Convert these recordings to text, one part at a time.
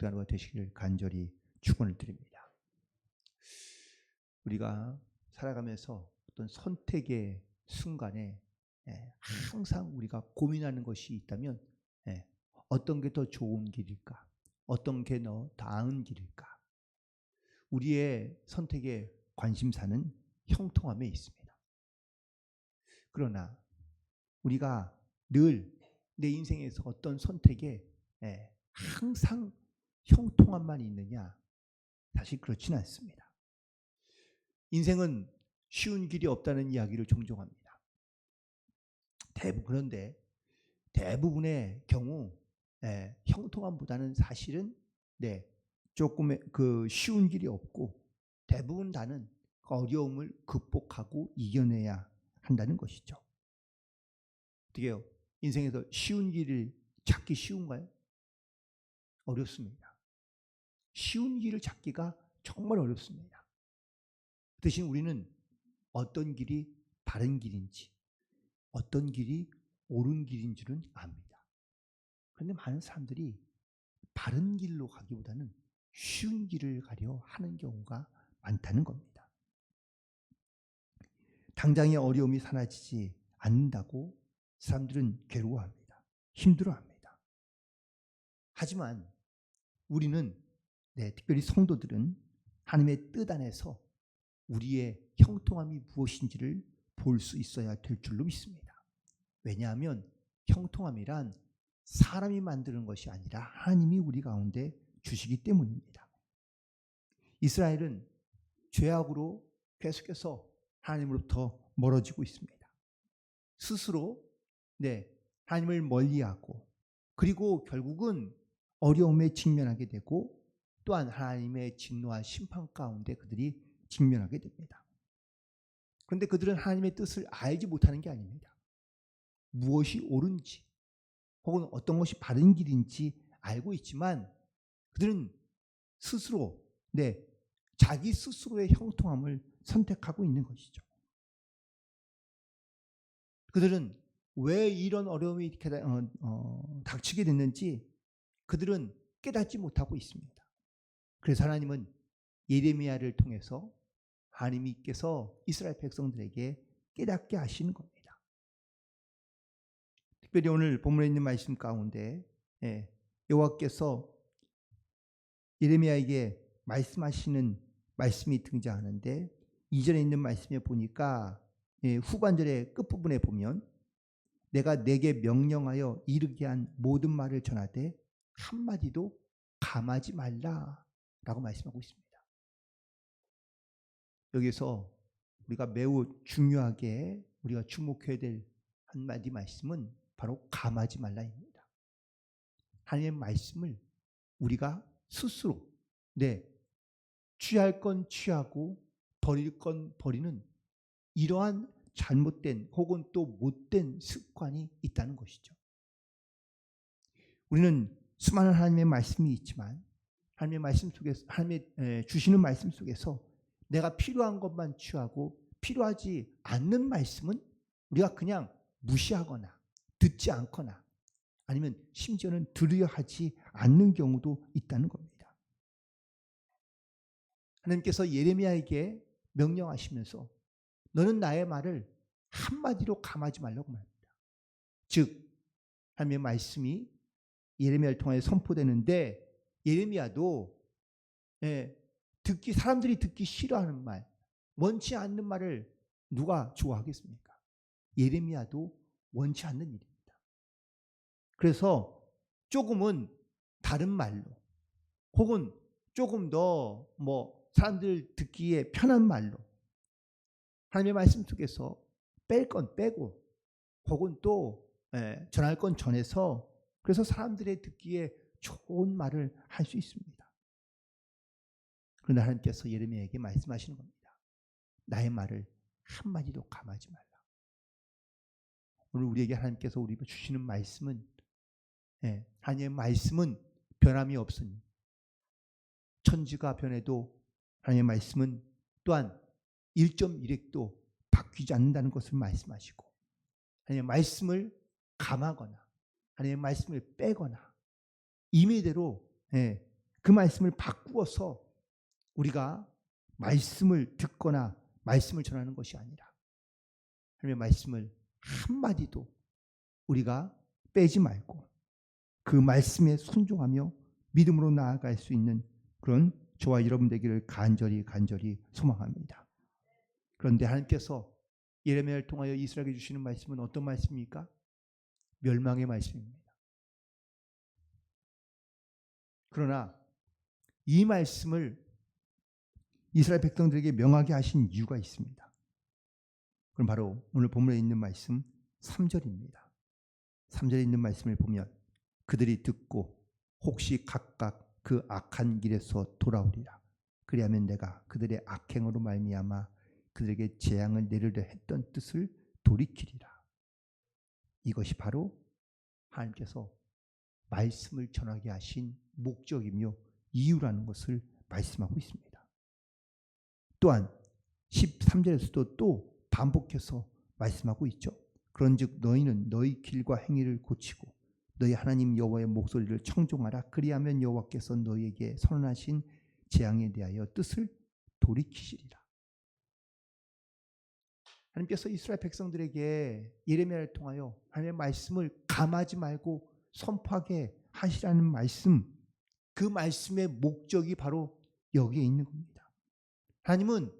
복된 하루가 되시길 간절히 축원을 드립니다. 우리가 살아가면서 어떤 선택의 순간에 항상 우리가 고민하는 것이 있다면 어떤 게 더 좋은 길일까? 어떤 게 더 나은 길일까? 우리의 선택의 관심사는 형통함에 있습니다. 그러나 우리가 늘 내 인생에서 어떤 선택에 항상 형통함만 있느냐? 사실 그렇지는 않습니다. 인생은 쉬운 길이 없다는 이야기를 종종 합니다. 그런데 대부분의 경우 형통함보다는 사실은 조금의 그 쉬운 길이 없고 대부분 다는 어려움을 극복하고 이겨내야 한다는 것이죠. 어떻게요? 인생에서 쉬운 길을 찾기 쉬운가요? 어렵습니다. 쉬운 길을 찾기가 정말 어렵습니다. 대신 우리는 어떤 길이 바른 길인지 어떤 길이 옳은 길인지는 압니다. 그런데 많은 사람들이 바른 길로 가기보다는 쉬운 길을 가려 하는 경우가 많다는 겁니다. 당장의 어려움이 사라지지 않는다고 사람들은 괴로워합니다. 힘들어합니다. 하지만 우리는 특별히 성도들은 하나님의 뜻 안에서 우리의 형통함이 무엇인지를 볼 수 있어야 될 줄로 믿습니다. 왜냐하면 형통함이란 사람이 만드는 것이 아니라 하나님이 우리 가운데 주시기 때문입니다. 이스라엘은 죄악으로 계속해서 하나님으로부터 멀어지고 있습니다. 스스로 하나님을 멀리하고 그리고 결국은 어려움에 직면하게 되고 또한 하나님의 진노와 심판 가운데 그들이 직면하게 됩니다. 그런데 그들은 하나님의 뜻을 알지 못하는 게 아닙니다. 무엇이 옳은지 혹은 어떤 것이 바른 길인지 알고 있지만 그들은 스스로 자기 스스로의 형통함을 선택하고 있는 것이죠. 그들은 왜 이런 어려움이 이렇게 닥치게 됐는지 그들은 깨닫지 못하고 있습니다. 그래서 하나님은 예레미야를 통해서 하나님께서 이스라엘 백성들에게 깨닫게 하시는 겁니다. 특별히 오늘 본문에 있는 말씀 가운데 여호와께서 예레미야에게 말씀하시는 말씀이 등장하는데 2절에 있는 말씀에 보니까 후반절의 끝부분에 보면 내가 내게 명령하여 이르게 한 모든 말을 전하되 한마디도 감하지 말라라고 말씀하고 있습니다. 여기서 우리가 매우 중요하게 우리가 주목해야 될 한마디 말씀은 바로 감하지 말라입니다. 하나님의 말씀을 우리가 스스로 취할 건 취하고 버릴 건 버리는 이러한 잘못된 혹은 또 못된 습관이 있다는 것이죠. 우리는 수많은 하나님의 말씀이 있지만 하나님의 말씀 속에서 하나님의 주시는 말씀 속에서 내가 필요한 것만 취하고 필요하지 않는 말씀은 우리가 그냥 무시하거나 듣지 않거나 아니면 심지어는 들으려 하지 않는 경우도 있다는 겁니다. 하나님께서 예레미야에게 명령하시면서 너는 나의 말을 한마디로 감하지 말라고 말합니다. 즉 하나님의 말씀이 예레미야를 통해 선포되는데 예레미야도 사람들이 듣기 싫어하는 말, 원치 않는 말을 누가 좋아하겠습니까? 예레미야도 원치 않는 일입니다. 그래서 조금은 다른 말로 혹은 조금 더 사람들 듣기에 편한 말로 하나님의 말씀 속에서 뺄 건 빼고 혹은 또 전할 건 전해서 그래서 사람들의 듣기에 좋은 말을 할 수 있습니다. 그런데 하나님께서 예레미야에게 말씀하시는 겁니다. 나의 말을 한마디도 감하지 말라. 오늘 우리에게 하나님께서 우리에게 주시는 말씀은 하나님의 말씀은 변함이 없으니 천지가 변해도 하나님의 말씀은 또한 1.1획도 바뀌지 않는다는 것을 말씀하시고 하나님의 말씀을 감하거나 하나님의 말씀을 빼거나 임의대로 그 말씀을 바꾸어서 우리가 말씀을 듣거나 말씀을 전하는 것이 아니라 하나님의 말씀을 한마디도 우리가 빼지 말고 그 말씀에 순종하며 믿음으로 나아갈 수 있는 그런 저와 여러분 되기를 간절히 소망합니다. 그런데 하나님께서 예레미야를 통하여 이스라엘에게 주시는 말씀은 어떤 말씀입니까? 멸망의 말씀입니다. 그러나 이 말씀을 이스라엘 백성들에게 명하게 하신 이유가 있습니다. 그럼 바로 오늘 본문에 있는 말씀 3절입니다. 3절에 있는 말씀을 보면 그들이 듣고 혹시 각각 그 악한 길에서 돌아오리라. 그리하면 내가 그들의 악행으로 말미암아 그들에게 재앙을 내리려 했던 뜻을 돌이키리라. 이것이 바로 하나님께서 말씀을 전하게 하신 목적이며 이유라는 것을 말씀하고 있습니다. 또한 13절에서도 또 반복해서 말씀하고 있죠. 그런즉 너희는 너희 길과 행위를 고치고 너희 하나님 여호와의 목소리를 청종하라. 그리하면 여호와께서 너희에게 선언하신 재앙에 대하여 뜻을 돌이키시리라. 하나님께서 이스라엘 백성들에게 예레미야를 통하여 하나님의 말씀을 감하지 말고 선포하게 하시라는 말씀, 그 말씀의 목적이 바로 여기에 있는 겁니다. 하나님은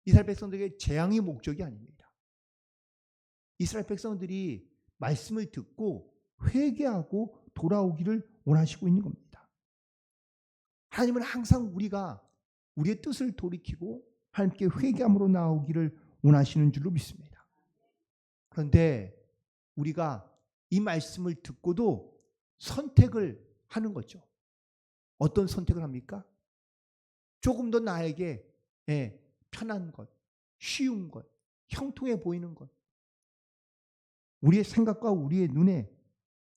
이스라엘 백성들에게 재앙이 목적이 아닙니다. 이스라엘 백성들이 말씀을 듣고 회개하고 돌아오기를 원하시고 있는 겁니다. 하나님은 항상 우리가 우리의 뜻을 돌이키고 하나님께 회개함으로 나오기를 원하시는 줄로 믿습니다. 그런데 우리가 이 말씀을 듣고도 선택을 하는 거죠. 어떤 선택을 합니까? 조금 더 나에게 편한 것, 쉬운 것, 형통해 보이는 것. 우리의 생각과 우리의 눈에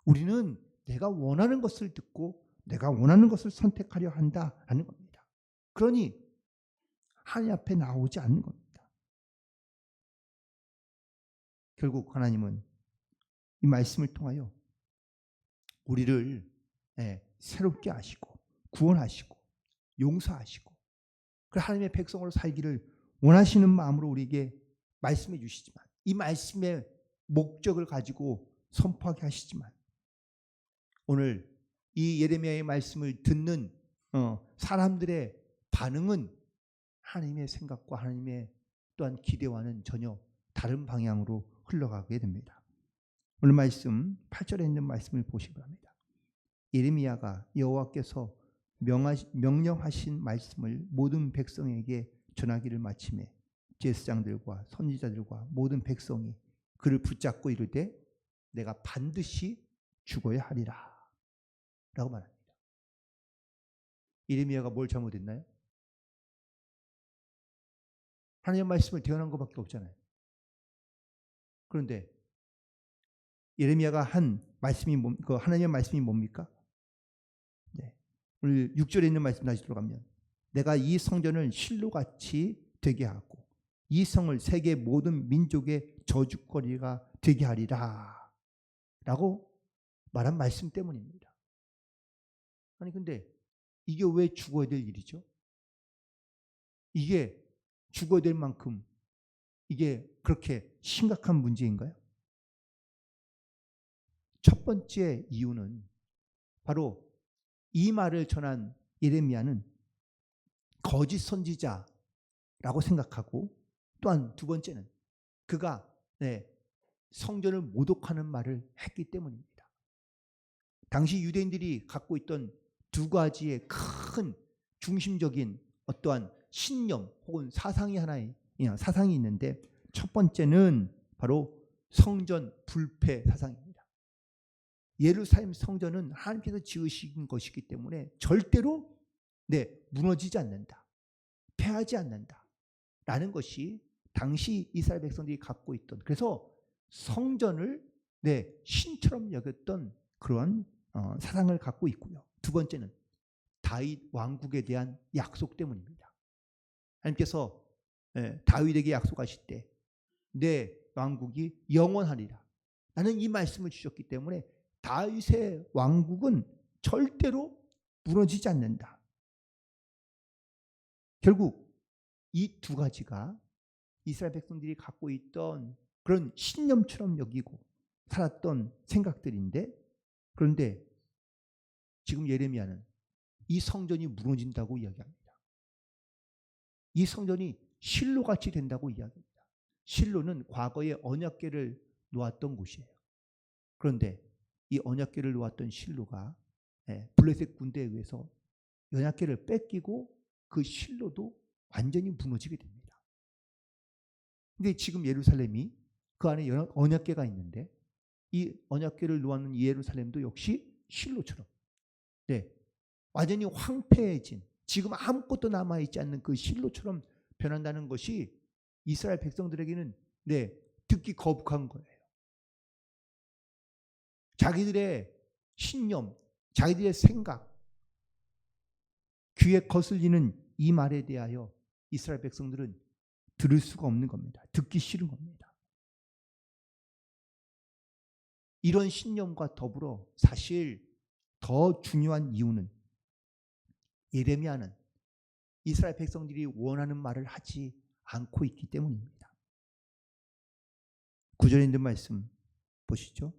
우리는 내가 원하는 것을 듣고 내가 원하는 것을 선택하려 한다라는 겁니다. 그러니 하나님 앞에 나오지 않는 겁니다. 결국 하나님은 이 말씀을 통하여 우리를 새롭게 하시고 구원하시고 용서하시고 그 하나님의 백성으로 살기를 원하시는 마음으로 우리에게 말씀해 주시지만 이 말씀의 목적을 가지고 선포하게 하시지만 오늘 이 예레미야의 말씀을 듣는 사람들의 반응은 하나님의 생각과 하나님의 또한 기대와는 전혀 다른 방향으로 흘러가게 됩니다. 오늘 말씀 8절에 있는 말씀을 보시기 바랍니다. 예레미야가 여호와께서 명령하신 말씀을 모든 백성에게 전하기를 마침에 제사장들과 선지자들과 모든 백성이 그를 붙잡고 이르되 내가 반드시 죽어야 하리라 라고 말합니다. 예레미야가 뭘 잘못했나요? 하나님의 말씀을 대언한 것밖에 없잖아요. 그런데 예레미야가 한 말씀이 그 하나님의 말씀이 뭡니까? 오늘 6절에 있는 말씀 다시 들어가면 내가 이 성전을 실로같이 되게 하고 이 성을 세계 모든 민족의 저주거리가 되게 하리라 라고 말한 말씀 때문입니다. 아니 근데 이게 왜 죽어야 될 일이죠? 이게 죽어야 될 만큼 이게 그렇게 심각한 문제인가요? 첫 번째 이유는 바로 이 말을 전한 예레미야는 거짓 선지자라고 생각하고 또한 두 번째는 그가 성전을 모독하는 말을 했기 때문입니다. 당시 유대인들이 갖고 있던 두 가지의 큰 중심적인 어떠한 신념 혹은 사상이 있는데 첫 번째는 바로 성전 불패 사상입니다. 예루살렘 성전은 하나님께서 지으신 것이기 때문에 절대로 무너지지 않는다. 패하지 않는다. 라는 것이 당시 이스라엘 백성들이 갖고 있던 그래서 성전을 신처럼 여겼던 그런 사상을 갖고 있고요. 두 번째는 다윗 왕국에 대한 약속 때문입니다. 하나님께서 다윗에게 약속하실 때 내 왕국이 영원하리라. 라는 이 말씀을 주셨기 때문에 다윗의 왕국은 절대로 무너지지 않는다. 결국 이 두 가지가 이스라엘 백성들이 갖고 있던 그런 신념처럼 여기고 살았던 생각들인데, 그런데 지금 예레미야는 이 성전이 무너진다고 이야기합니다. 이 성전이 실로같이 된다고 이야기합니다. 실로는 과거에 언약궤를 놓았던 곳이에요. 그런데 이 언약궤를 놓았던 실로가 블레셋 군대에 의해서 언약궤를 뺏기고 그 실로도 완전히 무너지게 됩니다. 근데 지금 예루살렘이 그 안에 언약궤가 있는데 이 언약궤를 놓았는 예루살렘도 역시 실로처럼 완전히 황폐해진, 지금 아무것도 남아있지 않는 그 실로처럼 변한다는 것이 이스라엘 백성들에게는 듣기 거북한 거예요. 자기들의 신념, 자기들의 생각, 귀에 거슬리는 이 말에 대하여 이스라엘 백성들은 들을 수가 없는 겁니다. 듣기 싫은 겁니다. 이런 신념과 더불어 사실 더 중요한 이유는 예레미야는 이스라엘 백성들이 원하는 말을 하지 않고 있기 때문입니다. 9절에 있는 말씀 보시죠.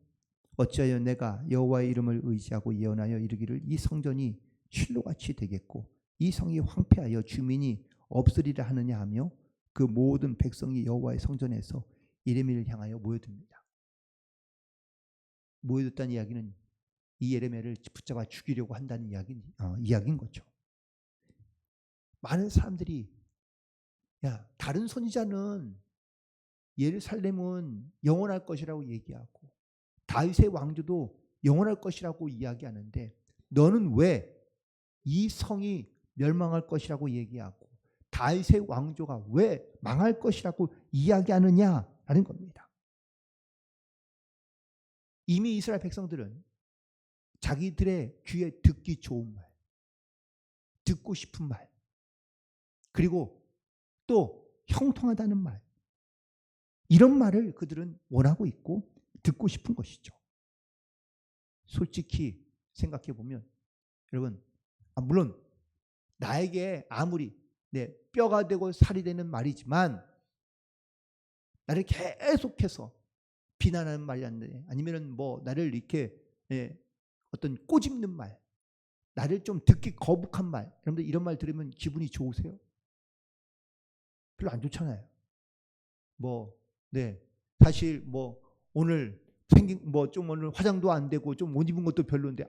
어찌하여 내가 여호와의 이름을 의지하고 예언하여 이르기를 이 성전이 실로같이 되겠고 이 성이 황폐하여 주민이 없으리라 하느냐 하며 그 모든 백성이 여호와의 성전에서 예레미야를 향하여 모여듭니다. 모여졌다는 이야기는 이 예레미야를 붙잡아 죽이려고 한다는 이야기인 거죠. 많은 사람들이 다른 선지자는 예루살렘은 영원할 것이라고 얘기하고 다윗의 왕조도 영원할 것이라고 이야기하는데 너는 왜 이 성이 멸망할 것이라고 얘기하고 다윗의 왕조가 왜 망할 것이라고 이야기하느냐라는 겁니다. 이미 이스라엘 백성들은 자기들의 귀에 듣기 좋은 말, 듣고 싶은 말, 그리고 또 형통하다는 말, 이런 말을 그들은 원하고 있고 듣고 싶은 것이죠. 솔직히 생각해 보면 여러분, 물론 나에게 아무리 뼈가 되고 살이 되는 말이지만 나를 계속해서 비난하는 말이 아니면은 나를 이렇게 어떤 꼬집는 말, 나를 좀 듣기 거북한 말, 여러분들 이런 말 들으면 기분이 좋으세요? 별로 안 좋잖아요. 사실 오늘 생긴 좀 오늘 화장도 안 되고 좀 못 입은 것도 별로인데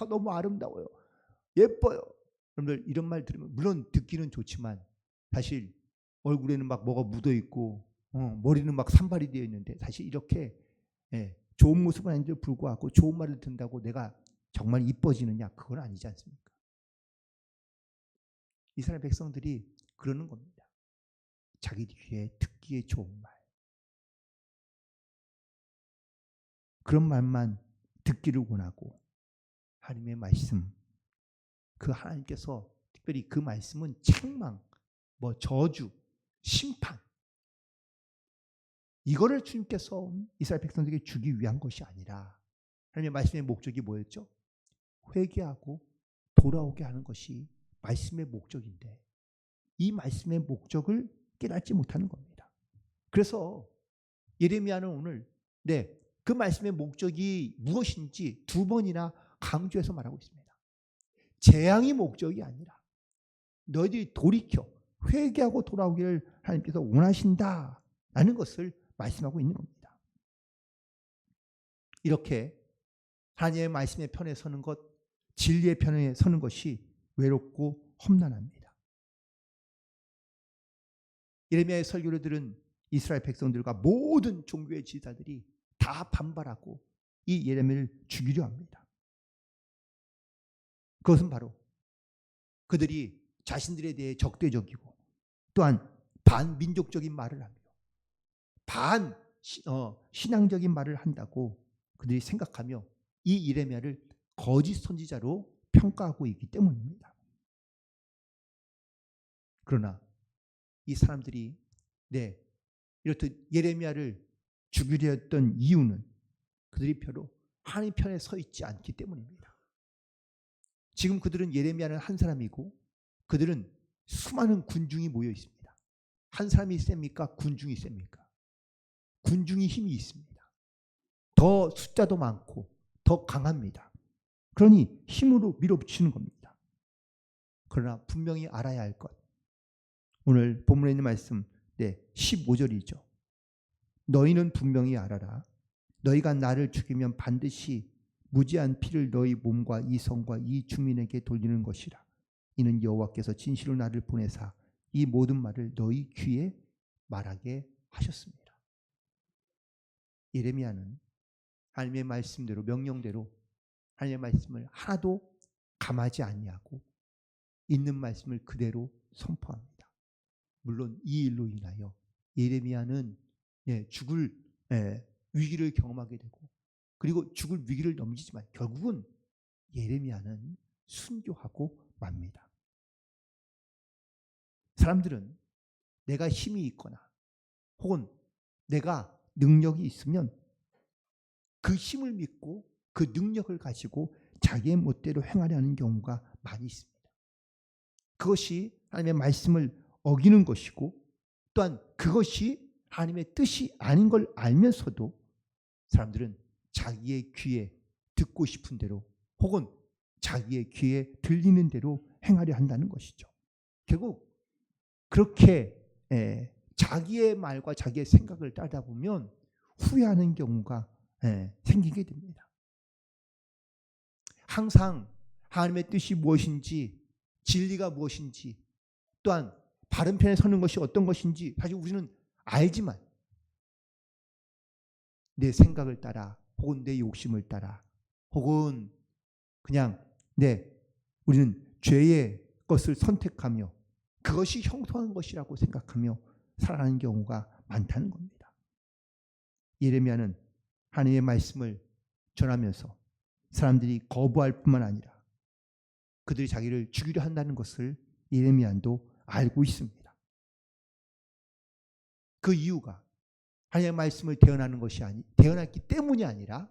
너무 아름다워요, 예뻐요. 여러분들 이런 말 들으면 물론 듣기는 좋지만 사실 얼굴에는 막 뭐가 묻어 있고 머리는 막 산발이 되어 있는데 사실 이렇게 좋은 모습은 아닌데도 불구하고 좋은 말을 듣는다고 내가 정말 이뻐지느냐, 그건 아니지 않습니까? 이스라엘 백성들이 그러는 겁니다. 자기 귀에 듣기에 좋은 말, 그런 말만 듣기를 원하고 하나님의 말씀, 그 하나님께서 특별히 그 말씀은 책망, 저주, 심판, 이거를 주님께서 이스라엘 백성들에게 주기 위한 것이 아니라 하나님의 말씀의 목적이 뭐였죠? 회개하고 돌아오게 하는 것이 말씀의 목적인데 이 말씀의 목적을 깨닫지 못하는 겁니다. 그래서 예레미야는 오늘 그 말씀의 목적이 무엇인지 두 번이나 강조해서 말하고 있습니다. 재앙이 목적이 아니라 너희들이 돌이켜 회개하고 돌아오기를 하나님께서 원하신다라는 것을 말씀하고 있는 겁니다. 이렇게 하나님의 말씀의 편에 서는 것, 진리의 편에 서는 것이 외롭고 험난합니다. 예레미야의 설교를 들은 이스라엘 백성들과 모든 종교의 지도자들이 다 반발하고 이 예레미야를 죽이려 합니다. 그것은 바로 그들이 자신들에 대해 적대적이고 또한 반민족적인 말을 하며 신앙적인 말을 한다고 그들이 생각하며 이 예레미야를 거짓 선지자로 평가하고 있기 때문입니다. 그러나 이 사람들이 이렇듯 예레미야를 죽이려 했던 이유는 그들이 별로 하나님 편에 서 있지 않기 때문입니다. 지금 그들은 예레미야는 한 사람이고 그들은 수많은 군중이 모여 있습니다. 한 사람이 셉니까? 군중이 셉니까? 군중이 힘이 있습니다. 더 숫자도 많고 더 강합니다. 그러니 힘으로 밀어붙이는 겁니다. 그러나 분명히 알아야 할 것. 오늘 본문에 있는 말씀 15절이죠. 너희는 분명히 알아라. 너희가 나를 죽이면 반드시 무지한 피를 너희 몸과 이 성과 이 주민에게 돌리는 것이라. 이는 여호와께서 진실로 나를 보내사 이 모든 말을 너희 귀에 말하게 하셨습니다. 예레미야는 하나님의 말씀대로 명령대로 하나님의 말씀을 하나도 감하지 아니하고 있는 말씀을 그대로 선포합니다. 물론 이 일로 인하여 예레미야는 죽을 위기를 경험하게 되고 그리고 죽을 위기를 넘기지만 결국은 예레미야는 순교하고 맙니다. 사람들은 내가 힘이 있거나 혹은 내가 능력이 있으면 그 힘을 믿고 그 능력을 가지고 자기의 멋대로 행하려는 경우가 많이 있습니다. 그것이 하나님의 말씀을 어기는 것이고 또한 그것이 하나님의 뜻이 아닌 걸 알면서도 사람들은 자기의 귀에 듣고 싶은 대로 혹은 자기의 귀에 들리는 대로 행하려 한다는 것이죠. 결국 그렇게 자기의 말과 자기의 생각을 따르다 보면 후회하는 경우가 생기게 됩니다. 항상 하나님의 뜻이 무엇인지 진리가 무엇인지 또한 바른 편에 서는 것이 어떤 것인지 사실 우리는 알지만 내 생각을 따라 혹은 내 욕심을 따라 혹은 그냥 우리는 죄의 것을 선택하며 그것이 형통한 것이라고 생각하며 살아가는 경우가 많다는 겁니다. 예레미야는 하나님의 말씀을 전하면서 사람들이 거부할 뿐만 아니라 그들이 자기를 죽이려 한다는 것을 예레미야도 알고 있습니다. 그 이유가 하나님의 말씀을 대언했기 때문이 아니라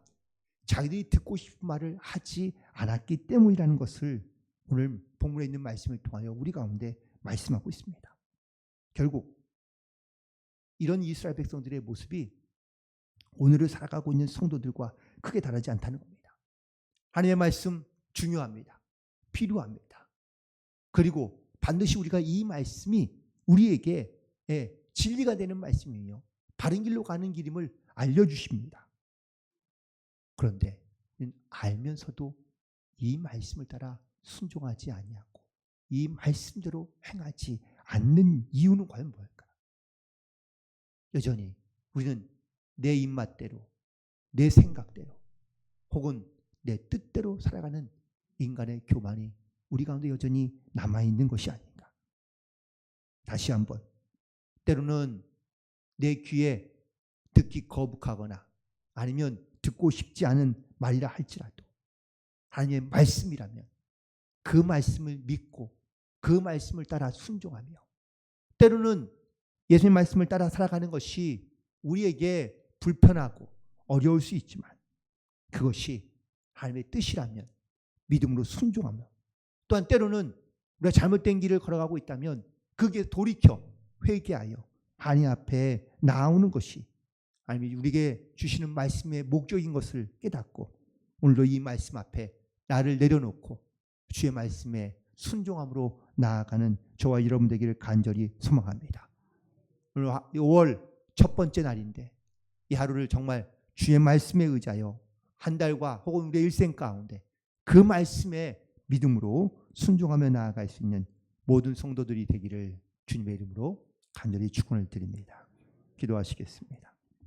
자기들이 듣고 싶은 말을 하지 않았기 때문이라는 것을 오늘 본문에 있는 말씀을 통하여 우리 가운데 말씀하고 있습니다. 결국 이런 이스라엘 백성들의 모습이 오늘을 살아가고 있는 성도들과 크게 다르지 않다는 겁니다. 하나님의 말씀 중요합니다. 필요합니다. 그리고 반드시 우리가 이 말씀이 우리에게 진리가 되는 말씀이며 바른 길로 가는 길임을 알려주십니다. 그런데 알면서도 이 말씀을 따라 순종하지 아니하고 이 말씀대로 행하지 않는 이유는 과연 뭘까? 여전히 우리는 내 입맛대로 내 생각대로 혹은 내 뜻대로 살아가는 인간의 교만이 우리 가운데 여전히 남아있는 것이 아닌가. 다시 한번 때로는 내 귀에 듣기 거북하거나 아니면 듣고 싶지 않은 말이라 할지라도 하나님의 말씀이라면 그 말씀을 믿고 그 말씀을 따라 순종하며 때로는 예수님 말씀을 따라 살아가는 것이 우리에게 불편하고 어려울 수 있지만 그것이 하나님의 뜻이라면 믿음으로 순종하며 또한 때로는 우리가 잘못된 길을 걸어가고 있다면 그게 돌이켜 회개하여 하나님 앞에 나오는 것이 하나님이 우리에게 주시는 말씀의 목적인 것을 깨닫고 오늘도 이 말씀 앞에 나를 내려놓고 주의 말씀에 순종함으로 나아가는 저와 여러분 되기를 간절히 소망합니다. 오늘 5월 첫 번째 날인데 이 하루를 정말 주의 말씀에 의지하여 한 달과 혹은 우리의 일생 가운데 그 말씀에 믿음으로 순종하며 나아갈 수 있는 모든 성도들이 되기를 주님의 이름으로 간절히 축원을 드립니다. 기도하시겠습니다.